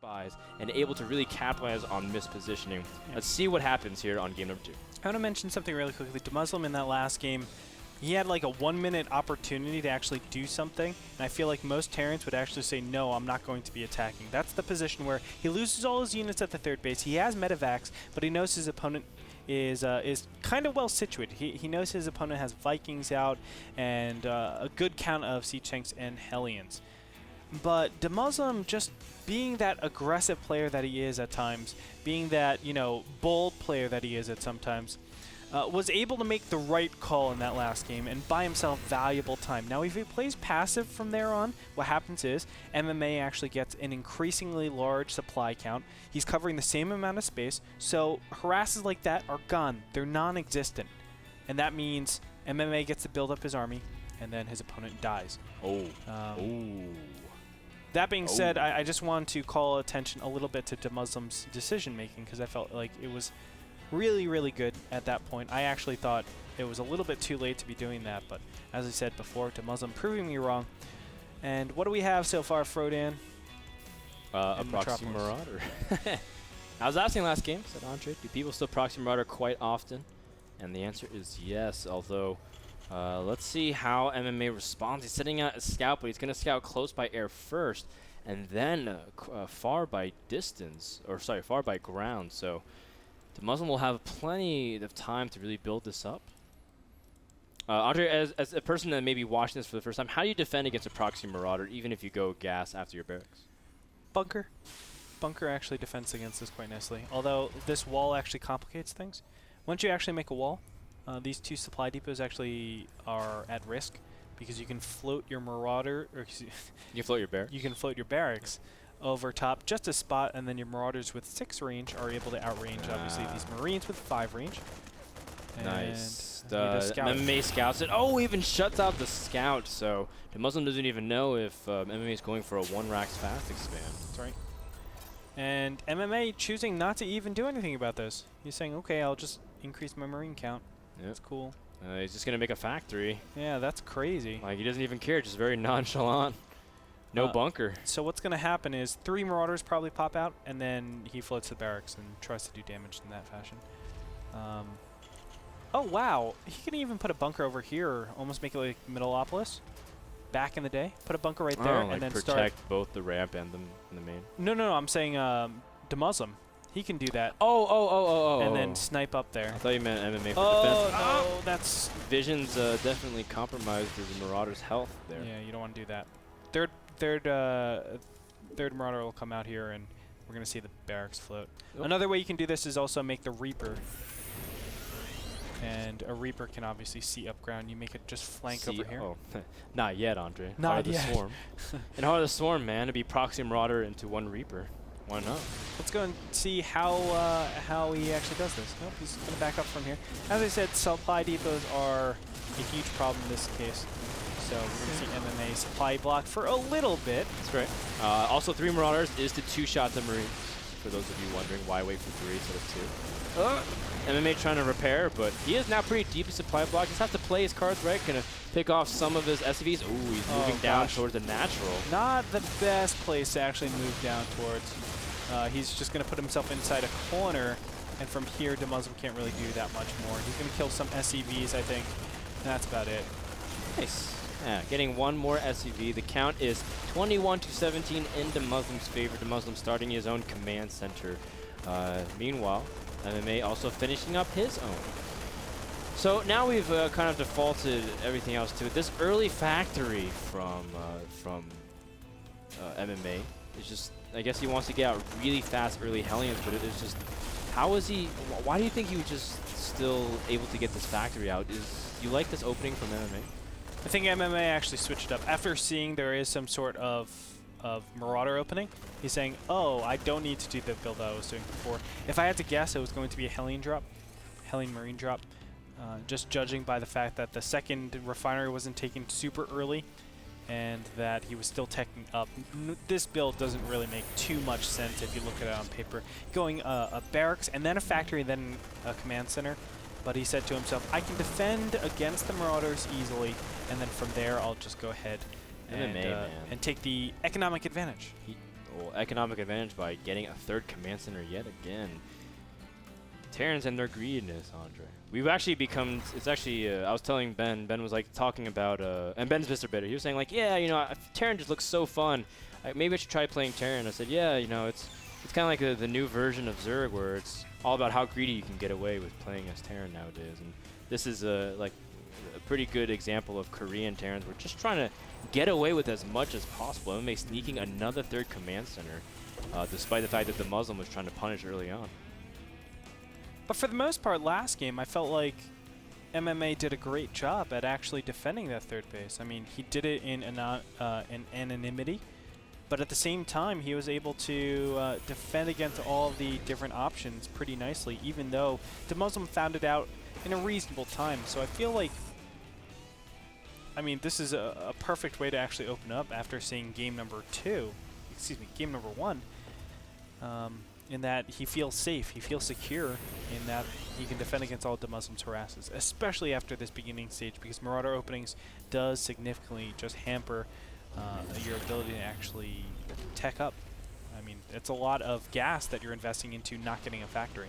spies and able to really capitalize on mispositioning. Yeah. Let's see what happens here on game number 2. I want to mention something really quickly. Demuslim in that last game, he had like a 1-minute opportunity to actually do something, and I feel like most Terrans would actually say, no, I'm not going to be attacking. That's the position where he loses all his units at the third base. He has medevacs, but he knows his opponent is kind of well situated. He knows his opponent has Vikings out and a good count of siege tanks and Hellions. But Demuslim, just being that aggressive player that he is at times, being that, you know, bold player that he is at sometimes, was able to make the right call in that last game and buy himself valuable time. Now, if he plays passive from there on, what happens is MMA actually gets an increasingly large supply count. He's covering the same amount of space, so harasses like that are gone. They're non-existent. And that means MMA gets to build up his army, and then his opponent dies. That being said, I just want to call attention a little bit to Demuslim's decision-making, because I felt like it was really, really good at that point. I actually thought it was a little bit too late to be doing that, but as I said before, Demuslim proving me wrong. And what do we have so far, Frodan? A proxy marauder. I was asking last game, said Andre, do people still proxy marauder quite often? And the answer is yes, although let's see how MMA responds. He's sending out a scout, but he's going to scout close by air first, and then far by distance, or sorry, far by ground. So Demuslim will have plenty of time to really build this up. Andre, as a person that may be watching this for the first time, how do you defend against a proxy marauder, even if you go gas after your barracks? Bunker. Bunker actually defends against this quite nicely, although this wall actually complicates things. Once you actually make a wall, these two supply depots actually are at risk, because you can float your marauder, or you can float your barracks. You can float your barracks over top just a spot, and then your marauders with 6 range are able to outrange obviously these marines with 5 range. Nice. The MMA scouts it. Oh, even shuts out the scout, so Demuslim doesn't even know if MMA is going for a 1 racks fast expand. That's right. And MMA choosing not to even do anything about this. He's saying, okay, I'll just increase my marine count. Yep. That's cool. He's just going to make a factory. Yeah, that's crazy. Like, he doesn't even care, just very nonchalant. No bunker. So what's going to happen is 3 marauders probably pop out, and then he floats the barracks and tries to do damage in that fashion. Oh, wow. He can even put a bunker over here, almost make it like Metropolis. Back in the day, put a bunker right there, like and then protect both the ramp and the main. No, I'm saying Demuslim. He can do that. Oh. And then snipe up there. I thought you meant MMA for defense. Oh, no, that's... Vision's definitely compromised the Marauder's health there. Yeah, you don't want to do that. Third Marauder will come out here, and we're going to see the barracks float. Another way you can do this is also make the Reaper. And a Reaper can obviously see up ground. You make it just flank over here. Oh, not yet, Andre. Not yet. Heart of the Swarm. In Heart of the Swarm, man, to be proxy Marauder into 1 Reaper. Why not? Let's go and see how he actually does this. Nope, he's going to back up from here. As I said, supply depots are a huge problem in this case. So we're going to see MMA supply block for a little bit. That's right. Also, 3 Marauders is to 2-shot the Marines. For those of you wondering why wait for 3 instead of 2. MMA trying to repair, but he is now pretty deep in supply block. Just has to play his cards right. Gonna pick off some of his SCVs. Ooh, he's moving down towards the natural. Not the best place to actually move down towards. He's just gonna put himself inside a corner, and from here, Demuslim can't really do that much more. He's gonna kill some SCVs, I think. And that's about it. Nice. Yeah, getting 1 more SCV. The count is 21-17 in Demuslim's favor. Demuslim starting his own command center. Meanwhile, MMA also finishing up his own. So now we've kind of defaulted everything else to it. This early factory from MMA is just, I guess he wants to get out really fast early Hellions, but it's just, how is he, why do you think he was just still able to get this factory out? Do you like this opening from MMA? I think MMA actually switched up. After seeing there is some sort of Marauder opening, he's saying, oh, I don't need to do the build that I was doing before. If I had to guess, it was going to be a Hellion drop, Hellion Marine drop, just judging by the fact that the second refinery wasn't taken super early and that he was still teching up. This build doesn't really make too much sense if you look at it on paper. Going a barracks and then a factory, then a command center. But he said to himself, I can defend against the Marauders easily, and then from there I'll just go ahead and take the economic advantage. well, economic advantage by getting a third command center yet again. Terrans and their greediness, Andre. We've actually become, it's actually, I was telling Ben was like talking about, and Ben's Mr. Bitter. He was saying like, yeah, you know, Terran just looks so fun. Maybe I should try playing Terran. I said, yeah, you know, it's kind of like the new version of Zerg where it's all about how greedy you can get away with playing as Terran nowadays. And this is like a pretty good example of Korean Terrans. We're just trying to get away with as much as possible. MMA sneaking another third command center, despite the fact that the Muslim was trying to punish early on. But for the most part, last game, I felt like MMA did a great job at actually defending that third base. I mean, he did it in anonymity, but at the same time, he was able to defend against all of the different options pretty nicely, even though the Muslim found it out in a reasonable time. So I feel like, I mean, this is a perfect way to actually open up after seeing game number one. In that he feels safe, he feels secure, in that he can defend against all Demuslim's harasses, especially after this beginning stage, because Marauder openings does significantly just hamper your ability to actually tech up. I mean, it's a lot of gas that you're investing into not getting a factory.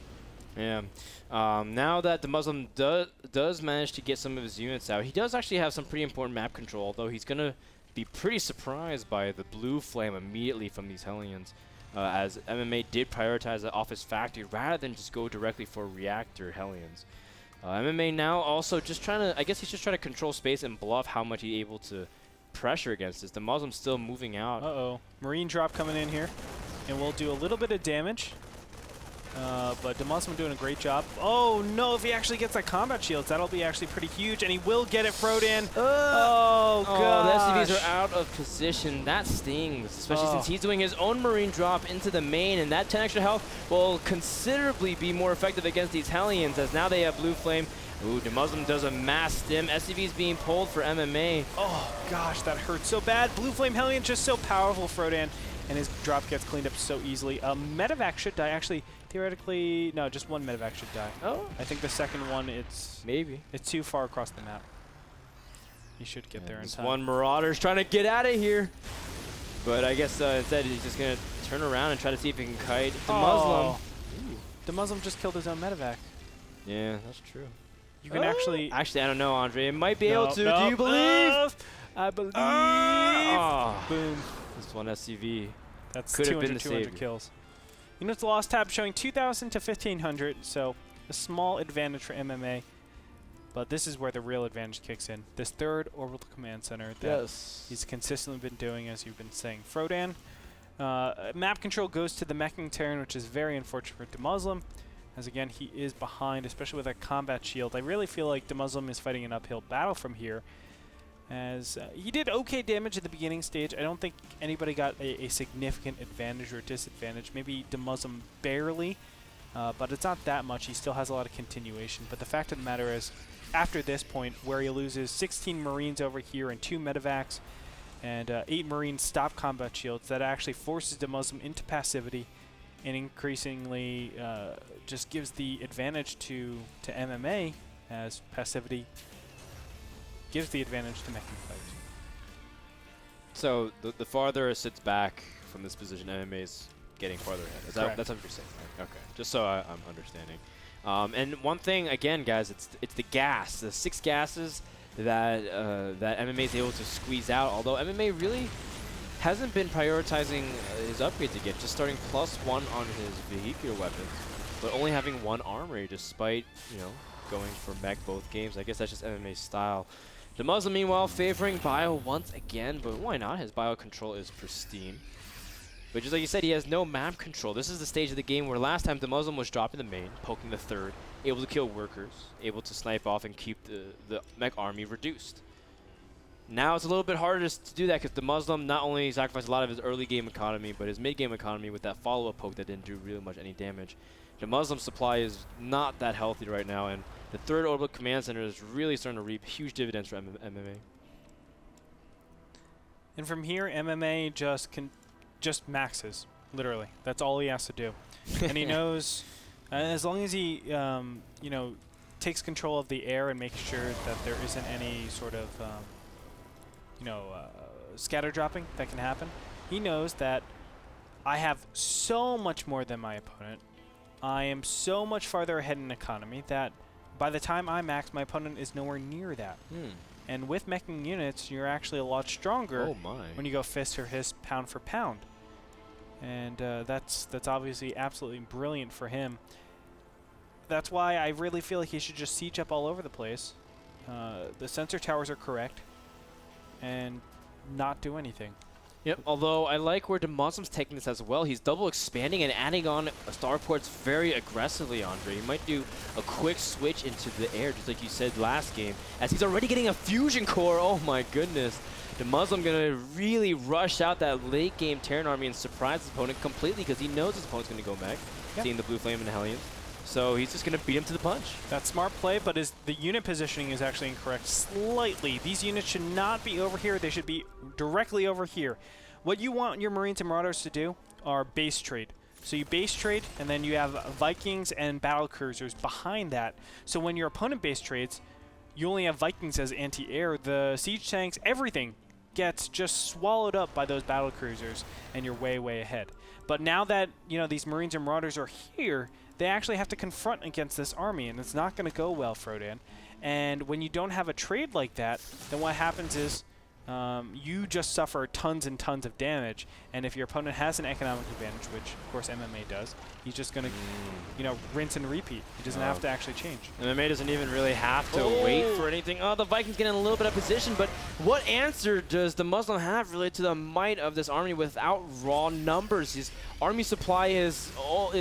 Yeah. Now that the Muslim does manage to get some of his units out, he does actually have some pretty important map control, although he's going to be pretty surprised by the blue flame immediately from these Hellions. As MMA did prioritize the office factory rather than just go directly for reactor Hellions. MMA now also just trying to, I guess he's just trying to control space and bluff how much he's able to pressure against this. The Muslim's still moving out. Uh-oh. Marine drop coming in here. And we'll do a little bit of damage. But the Muslim doing a great job. Oh no, if he actually gets that combat shields, that'll be actually pretty huge, and he will get it, Frodan. Oh gosh. The SCVs are out of position. That stings, especially since he's doing his own Marine drop into the main, and that 10 extra health will considerably be more effective against these Hellions, as now they have blue flame. Ooh, the Muslim does a mass stim. SCV's being pulled for MMA. Oh gosh, that hurts so bad. Blue flame Hellion just so powerful, Frodan, and his drop gets cleaned up so easily. Medevac should die, actually. Theoretically, no, just one medevac should die. Oh. I think the second one, it's too far across the map. He should get there in time. One Marauder's trying to get out of here, but I guess instead he's just gonna turn around and try to see if he can kite the Muslim. Ooh. The Muslim just killed his own medevac. Yeah, that's true. You can actually. Actually, I don't know, Andre. It might be able to. Do you believe? I believe. Boom. This one SCV. That's could have been the 200 kills. Units lost tab showing 2,000 to 1,500, so a small advantage for MMA. But this is where the real advantage kicks in. This third orbital command center that he's consistently been doing, as you've been saying. Frodan, map control goes to the meching Terran, which is very unfortunate for Demuslim, as again, he is behind, especially with a combat shield. I really feel like Demuslim is fighting an uphill battle from here, as he did okay damage at the beginning stage. I don't think anybody got a significant advantage or disadvantage. Maybe Demuslim barely, but it's not that much. He still has a lot of continuation. But the fact of the matter is, after this point, where he loses 16 Marines over here and 2 medevacs, and 8 Marines stop combat shields, that actually forces Demuslim into passivity, and increasingly just gives the advantage to MMA, as passivity gives the advantage to meching fight. So the farther it sits back from this position, MMA is getting farther ahead. That's what you're saying, right? Okay, just so I'm understanding. And one thing, again, guys, it's the gas, the 6 gases that that MMA is able to squeeze out. Although MMA really hasn't been prioritizing his upgrades again, just starting +1 on his vehicular weapons, but only having 1 armory, despite going for mech both games. I guess that's just MMA's style. The Muslim, meanwhile, favoring bio once again, but why not? His bio control is pristine. But just like you said, he has no map control. This is the stage of the game where last time the Muslim was dropping the main, poking the third, able to kill workers, able to snipe off and keep the mech army reduced. Now it's a little bit harder to do that because the Muslim not only sacrificed a lot of his early game economy, but his mid game economy with that follow-up poke that didn't do really much any damage. The Muslim supply is not that healthy right now, and the third orbital command center is really starting to reap huge dividends for MMA. And from here, MMA just maxes, literally. That's all he has to do. And he knows, as long as he, takes control of the air and makes sure that there isn't any sort of, scatter dropping that can happen, he knows that I have so much more than my opponent. I am so much farther ahead in economy that by the time I max, my opponent is nowhere near that. And with meching units, you're actually a lot stronger when you go fist or hist, pound for pound. And that's obviously absolutely brilliant for him. That's why I really feel like he should just siege up all over the place. The sensor towers are correct, and not do anything. Yep, although I like where Demuslim's taking this as well. He's double expanding and adding on starports very aggressively, Andre. He might do a quick switch into the air, just like you said last game, as he's already getting a fusion core. Oh my goodness. Demuslim going to really rush out that late game Terran army and surprise his opponent completely because he knows his opponent's going to go mech, seeing the blue flame and Hellions. So he's just going to beat him to the punch. That's smart play, but the unit positioning is actually incorrect slightly. These units should not be over here. They should be directly over here. What you want your Marines and Marauders to do are base trade. So you base trade, and then you have Vikings and battle cruisers behind that. So when your opponent base trades, you only have Vikings as anti-air. The siege tanks, everything gets just swallowed up by those battle cruisers, and you're way, way ahead. But now that these Marines and Marauders are here, they actually have to confront against this army, and it's not going to go well, Frodan. And when you don't have a trade like that, then what happens is you just suffer tons and tons of damage. And if your opponent has an economic advantage, which of course MMA does, he's just going to, rinse and repeat. He doesn't have to actually change. MMA doesn't even really have to wait for anything. Oh, the Vikings get in a little bit of position, but what answer does the Muslim have really to the might of this army without raw numbers? His army supply is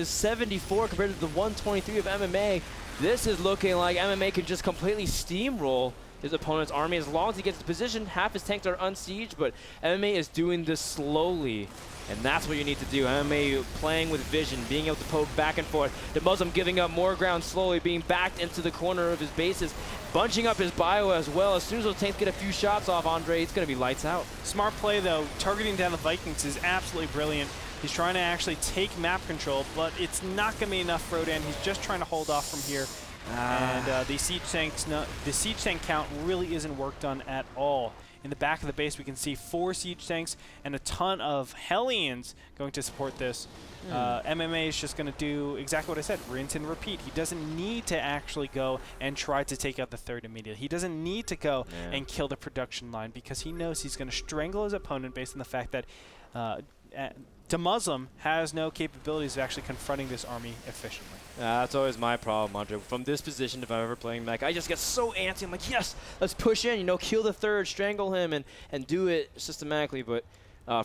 74 compared to the 123 of MMA. This is looking like MMA can just completely steamroll his opponent's army. As long as he gets the position, half his tanks are unsieged, but MMA is doing this slowly, and that's what you need to do. MMA playing with vision, being able to poke back and forth. The Muslim giving up more ground slowly, being backed into the corner of his bases, bunching up his bio as well. As soon as those tanks get a few shots off Andre, it's going to be lights out. Smart play, though. Targeting down the Vikings is absolutely brilliant. He's trying to actually take map control, but it's not going to be enough, Frodan. He's just trying to hold off from here. And the siege tank count really isn't worked on at all. In the back of the base, we can see 4 siege tanks and a ton of Hellions going to support this. MMA is just going to do exactly what I said, rinse and repeat. He doesn't need to actually go and try to take out the third immediately. He doesn't need to go and kill the production line because he knows he's going to strangle his opponent based on the fact that Demuslim has no capabilities of actually confronting this army efficiently. That's always my problem, Andre. From this position, if I'm ever playing mech, I just get so antsy. I'm like, yes, let's push in, kill the third, strangle him, and do it systematically. But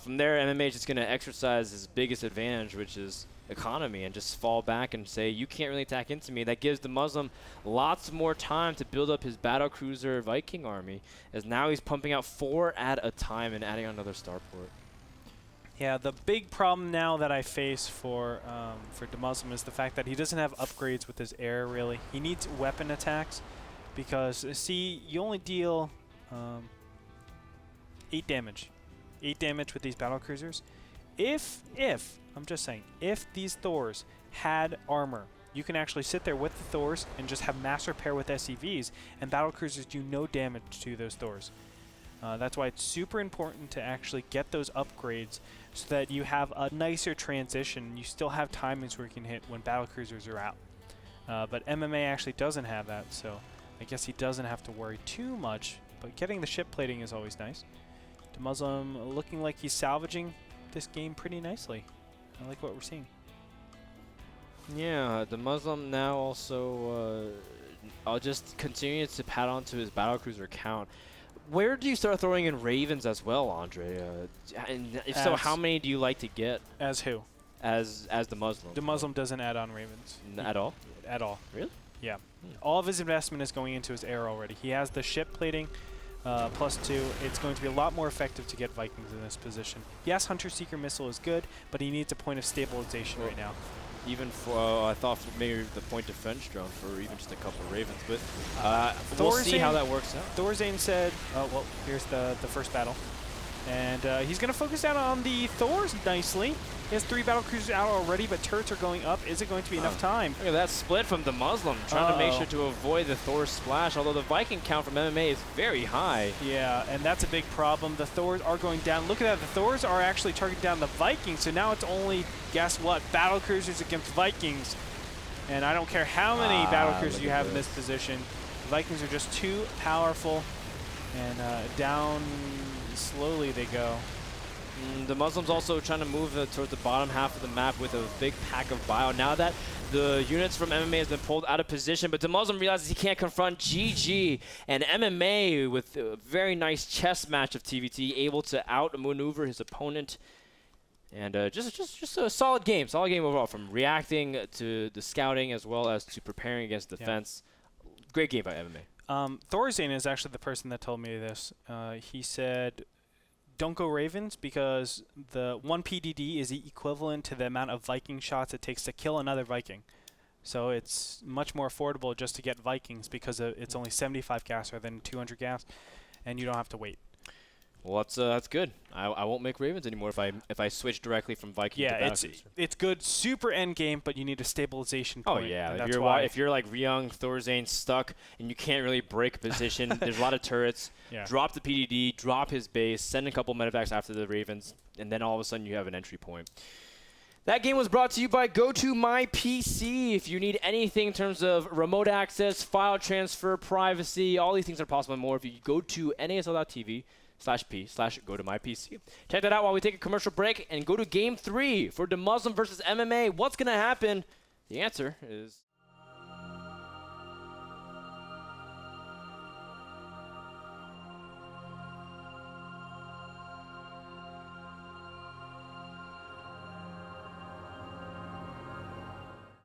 from there, MMA is just going to exercise his biggest advantage, which is economy, and just fall back and say, you can't really attack into me. That gives the Muslim lots more time to build up his battlecruiser Viking army, as now he's pumping out 4 at a time and adding another starport. Yeah, the big problem now that I face for Demuslim is the fact that he doesn't have upgrades with his air, really. He needs weapon attacks because, see, you only deal 8 damage. 8 damage with these battlecruisers. I'm just saying, if these Thors had armor, you can actually sit there with the Thors and just have mass repair with SCVs, and battlecruisers do no damage to those Thors. That's why it's super important to actually get those upgrades so that you have a nicer transition. You still have timings where you can hit when battlecruisers are out. But MMA actually doesn't have that, so I guess he doesn't have to worry too much. But getting the ship plating is always nice. Demuslim looking like he's salvaging this game pretty nicely. I like what we're seeing. Yeah, Demuslim now also I'll just continue to pad onto his battlecruiser count. Where do you start throwing in Ravens as well, Andre? And if so, how many do you like to get? As who? As the Muslim. The Muslim doesn't add on Ravens. At all? At all. Really? Yeah. All of his investment is going into his air already. He has the ship plating +2. It's going to be a lot more effective to get Vikings in this position. Yes, Hunter Seeker Missile is good, but he needs a point of stabilization right now. Even for, I thought for maybe the point defense drone for even just a couple of Ravens, but we'll see how that works out. Thorzane said, well, here's the first battle. And he's going to focus down on the Thors nicely. He has 3 battle cruisers out already, but turrets are going up. Is it going to be enough time? Look at that split from Demuslim, trying to make sure to avoid the Thor splash, although the Viking count from MMA is very high. Yeah, and that's a big problem. The Thors are going down. Look at that. The Thors are actually targeting down the Vikings, so now it's only, guess what, battle cruisers against Vikings. And I don't care how many battle cruisers you have in this position. The Vikings are just too powerful, and down slowly they go. The Muslims also trying to move towards the bottom half of the map with a big pack of bio. Now that the units from MMA has been pulled out of position, but the Muslim realizes he can't confront GG, and MMA with a very nice chess match of TVT, able to outmaneuver his opponent. And just a solid game overall, from reacting to the scouting as well as to preparing against defense. Yeah. Great game by MMA. Thorzane is actually the person that told me this. He said, don't go Ravens because the 1 PDD is equivalent to the amount of Viking shots it takes to kill another Viking. So it's much more affordable just to get Vikings because it's only 75 gas rather than 200 gas, and you don't have to wait. Well, that's good. I won't make Ravens anymore if I switch directly from Viking to Battlecruiser. It's good, super end game, but you need a stabilization point. Oh yeah, if you're like Ryung, Thorzane stuck and you can't really break position, there's a lot of turrets. Yeah. Drop the PDD, drop his base, send a couple medevacs after the Ravens, and then all of a sudden you have an entry point. That game was brought to you by GoToMyPC. If you need anything in terms of remote access, file transfer, privacy, all these things are possible and more if you go to nasl.tv/p/GoToMyPC. Check that out while we take a commercial break and go to Game 3 for Demuslim versus MMA. What's going to happen? The answer is...